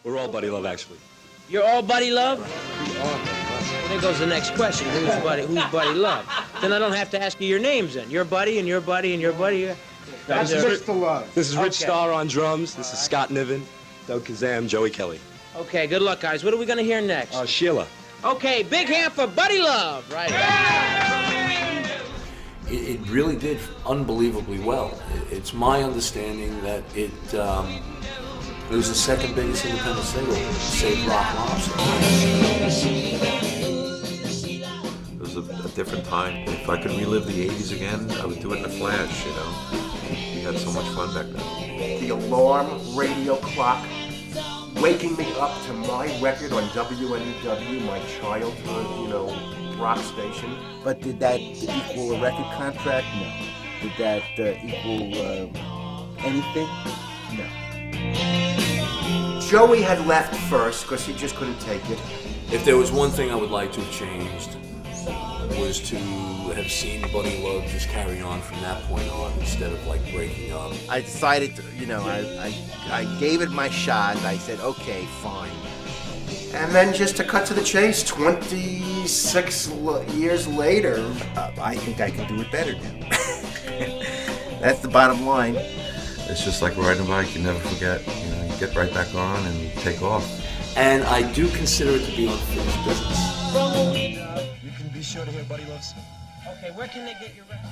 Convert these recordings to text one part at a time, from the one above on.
We're all Buddy Love, actually. You're all Buddy Love? Well, there goes the next question. Who's Buddy Love? Then I don't have to ask you your names then. Your buddy and your buddy and your buddy. That's Mr. Love. This is Rich Starr on drums. This is Scott Niven, Doug Kazam, Joey Kelly. Okay, good luck, guys. What are we going to hear next? Sheila. Okay, big hand for Buddy Love. Right. It really did unbelievably well. It's my understanding that it was the second biggest independent single, save Rock Lobster. It was a different time. If I could relive the 80s again, I would do it in a flash, you know. We had so much fun back then. The alarm radio clock waking me up to my record on WNEW, my childhood, rock station. But did that equal a record contract? No. Did that equal anything? No. Joey had left first because he just couldn't take it. If there was one thing I would like to have changed, was to have seen Buddy Love just carry on from that point on instead of like breaking up. I decided to, I gave it my shot. I said, okay, fine. And then just to cut to the chase, 26 years later, I think I can do it better now. That's the bottom line. It's just like riding a bike, you never forget. You get right back on and take off. And I do consider it to be unfinished business. You can be sure to hear Buddy Love sing. Okay, where can they get your record?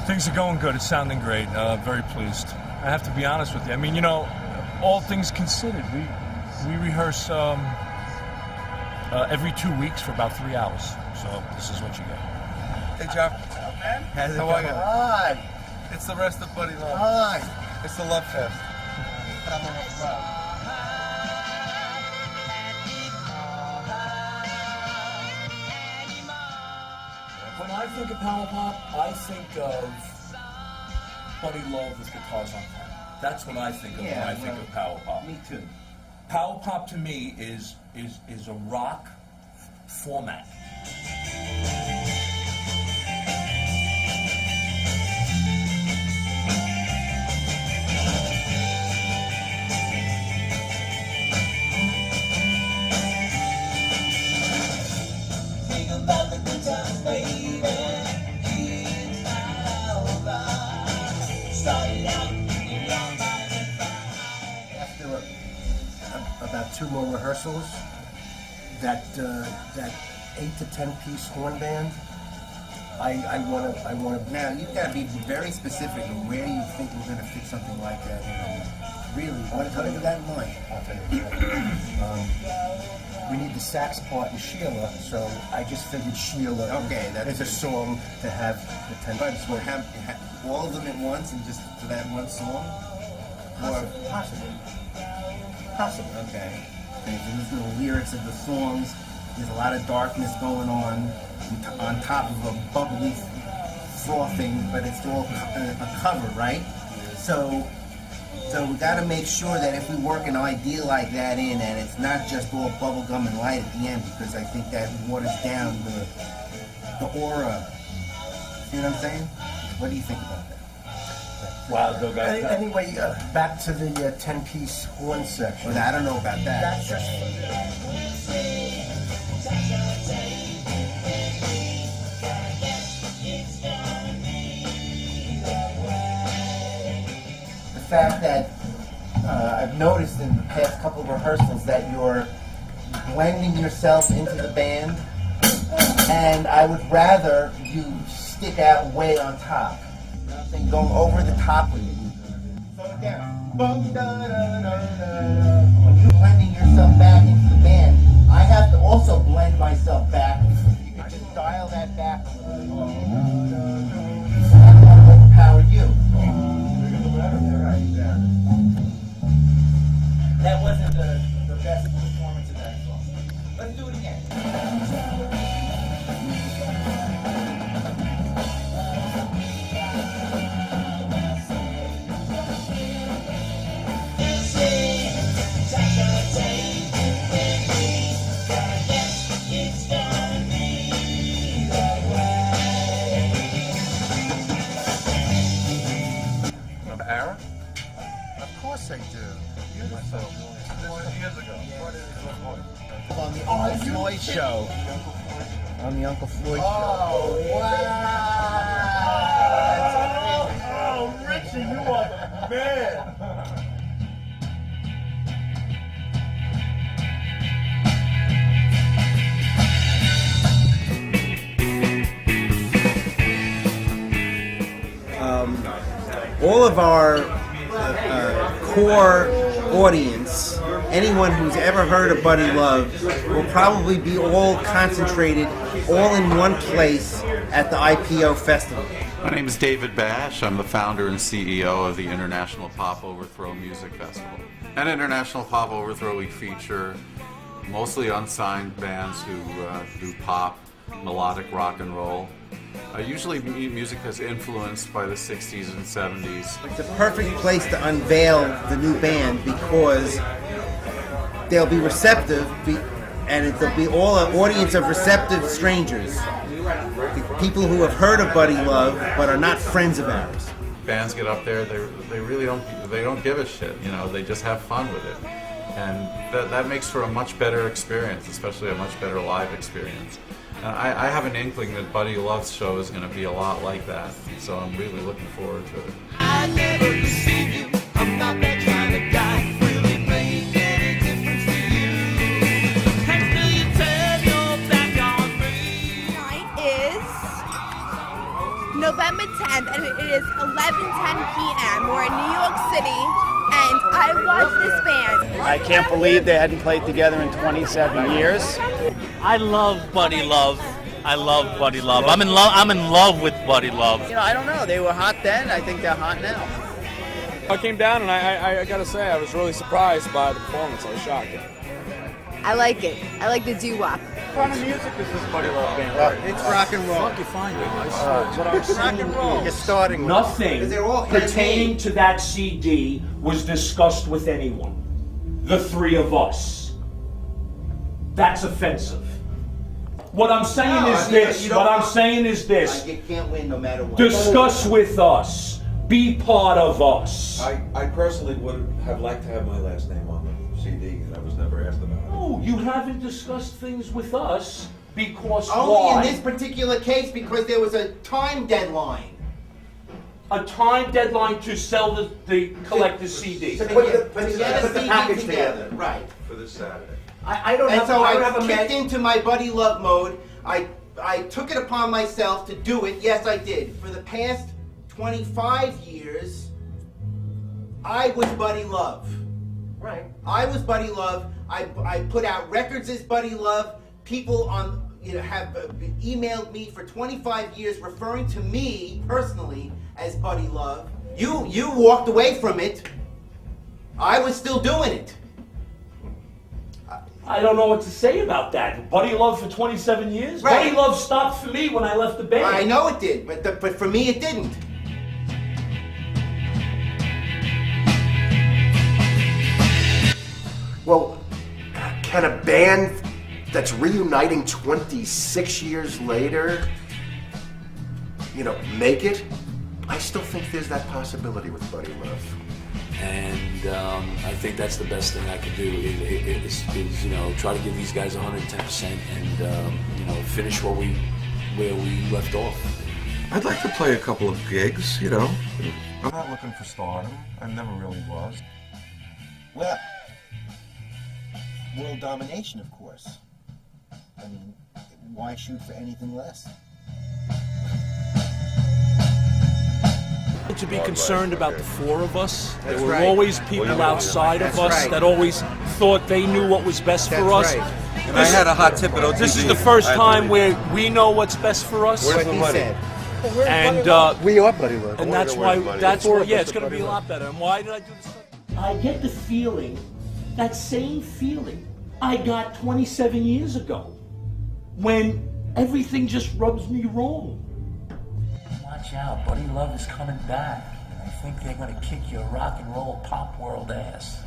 Things are going good. It's sounding great. Very pleased. I have to be honest with you. I mean, all things considered, we rehearse every 2 weeks for about 3 hours. So this is what you get. Hey, Jeff. How are you? Hi. It's the rest of Buddy Love. Hi. It's the Love Fest. When I think of Power Pop, I think of Buddy Love with guitars on top. That's what I think of when I think of Power Pop. Me too. Power Pop to me is a rock format. After about 2 more rehearsals, that 8 to 10 piece horn band, I want to. Now, you've got to be very specific on where you think we're going to fit something like that in. Really, what is that in mind? I'll tell you. We need the sax part in Sheila, so I just figured Sheila is a song to have the 10 piece. So have all of them at once and just for that one song? Possibly. Okay. So there's the lyrics of the songs. There's a lot of darkness going on top of a bubbly frothing, but it's all a cover, right? So we got to make sure that if we work an idea like that in, and it's not just all bubblegum and light at the end, because I think that waters down the aura. You know what I'm saying? What do you think about that? Wow, Doug. Anyway, back to the 10-piece horn section. Well, I don't know about that. That's just the fact that I've noticed in the past couple of rehearsals that you're blending yourself into the band, and I would rather you stick out way on top. Going over the top with it. Slow it down. When you're blending yourself back into the band, I have to also blend myself back. You can just dial that back a little bit. I don't want to overpower you. That wasn't the best performance of that song. Let's do it again. Uncle Floyd show. On the Uncle Floyd show. Oh, wow! Oh, Richie, you are the man. All of our core audience, anyone who's ever heard of Buddy Love, will probably be all concentrated, all in one place at the IPO Festival. My name is David Bash. I'm the founder and CEO of the International Pop Overthrow Music Festival. At International Pop Overthrow, we feature mostly unsigned bands who do pop, melodic rock and roll. Usually music that's influenced by the 60s and 70s. It's a perfect place to unveil the new band because they'll be receptive, and they'll be all an audience of receptive strangers. People who have heard of Buddy Love but are not friends of ours. Bands get up there, they really don't give a shit, you know, they just have fun with it. And that makes for a much better experience, especially a much better live experience. And I have an inkling that Buddy Love's show is going to be a lot like that, so I'm really looking forward to it. I never deceive you, I'm not that kind of guy. Will it make any difference to you? And will you turn your back on me? Tonight is November 10th, and it is 11:10 p.m. We're in New York City, and I watched this band. I can't believe they hadn't played together in 27 years. I love Buddy Love. I love Buddy Love. I'm in love with Buddy Love. You know, I don't know. They were hot then. I think they're hot now. I came down and I gotta say I was really surprised by the performance. I was shocked. I like it. I like the doo-wop. What kind of music is this Buddy Love band? It's rock and roll. Fuck you find it, guys. But I'm rock and roll. You're starting with Nothing They're all pertaining handmade. to that CD was discussed with anyone. The three of us. That's offensive. What I'm saying is this. What I'm saying is this. You can't win no matter what. Discuss with us. Be part of us. I personally would have liked to have my last name on the CD, and I was never asked about it. No, you haven't discussed things with us because Only why? in this particular case because there was a time deadline. A time deadline to sell the collector's CD. To get the package together. Right. For this Saturday. I kicked into my Buddy Love mode. I took it upon myself to do it. Yes, I did. For the past 25 years, I was Buddy Love. Right. I was Buddy Love. I put out records as Buddy Love. People have emailed me for 25 years referring to me personally as Buddy Love. You walked away from it. I was still doing it. I don't know what to say about that. Buddy Love for 27 years? Right. Buddy Love stopped for me when I left the band. I know it did, but for me it didn't. Well, can a band that's reuniting 26 years later, make it? I still think there's that possibility with Buddy Love. And I think that's the best thing I can do is try to give these guys 110% and finish where we left off. I'd like to play a couple of gigs, I'm not looking for stardom. I never really was. Well, world domination, of course. I mean, why shoot for anything less? To be concerned about the four of us. That's There were right. always people outside of us that always thought they knew what was best for us. And I had a hot tip at OTG. This is the first time where we know what's best for us. Where's the money? And We are Buddy Love. and that's why it's going to be a lot better. And why did I do this? I get the feeling, that same feeling I got 27 years ago when everything just rubs me wrong. Watch out, Buddy Love is coming back. I think they're going to kick your rock and roll pop world ass.